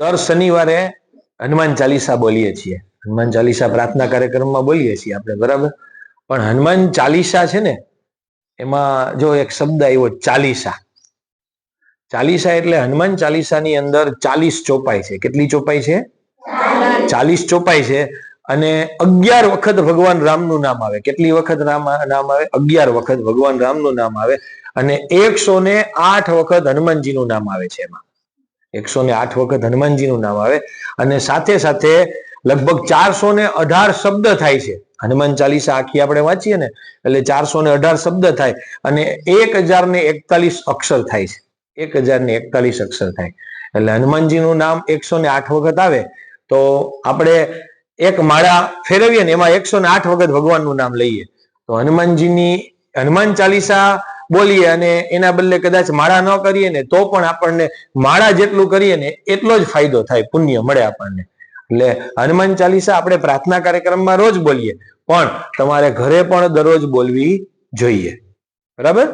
દર શનિવારે હનુમાન ચાલીસા બોલીએ છીએ. હનુમાન ચાલીસા પ્રાર્થના કાર્યક્રમમાં બોલીએ છીએ આપણે, બરાબર. પણ હનુમાન ચાલીસા છે ને, એમાં જો એક શબ્દ આવ્યો ચાલીસા. ચાલીસા એટલે હનુમાન ચાલીસાની અંદર 40 ચોપાઈ છે. કેટલી ચોપાઈ છે? 40 ચોપાઈ છે. અને 11 વખત ભગવાન રામનું નામ આવે. કેટલી વખત નામ આવે? 11 વખત ભગવાન રામનું નામ આવે. અને 108 વખત હનુમાનજીનું નામ આવે છે. એમાં 108 વખત હનુમાનજીનું નામ આવે. અને સાથે સાથે લગભગ 418 શબ્દ થાય છે. હનુમાન ચાલીસા આખી આપણે વાંચીએ ને એટલે 418 શબ્દ થાય અને 1041 અક્ષર થાય છે. 1041 અક્ષર થાય. એટલે હનુમાનજીનું નામ 108 વખત આવે તો આપણે એક માળા ફેરવીએ ને એમાં 108 વખત ભગવાનનું નામ લઈએ. તો હનુમાન ચાલીસા બોલીએ અને એના બદલે કદાચ માળા ન કરીએ ને તો પણ આપણને માળા જેટલું કરીએ ને એટલો જ ફાયદો થાય, પુણ્ય મળે આપણને. એટલે હનુમાન ચાલીસા આપણે પ્રાર્થના કાર્યક્રમમાં રોજ બોલીએ, પણ તમારે ઘરે પણ દરરોજ બોલવી જોઈએ, બરાબર.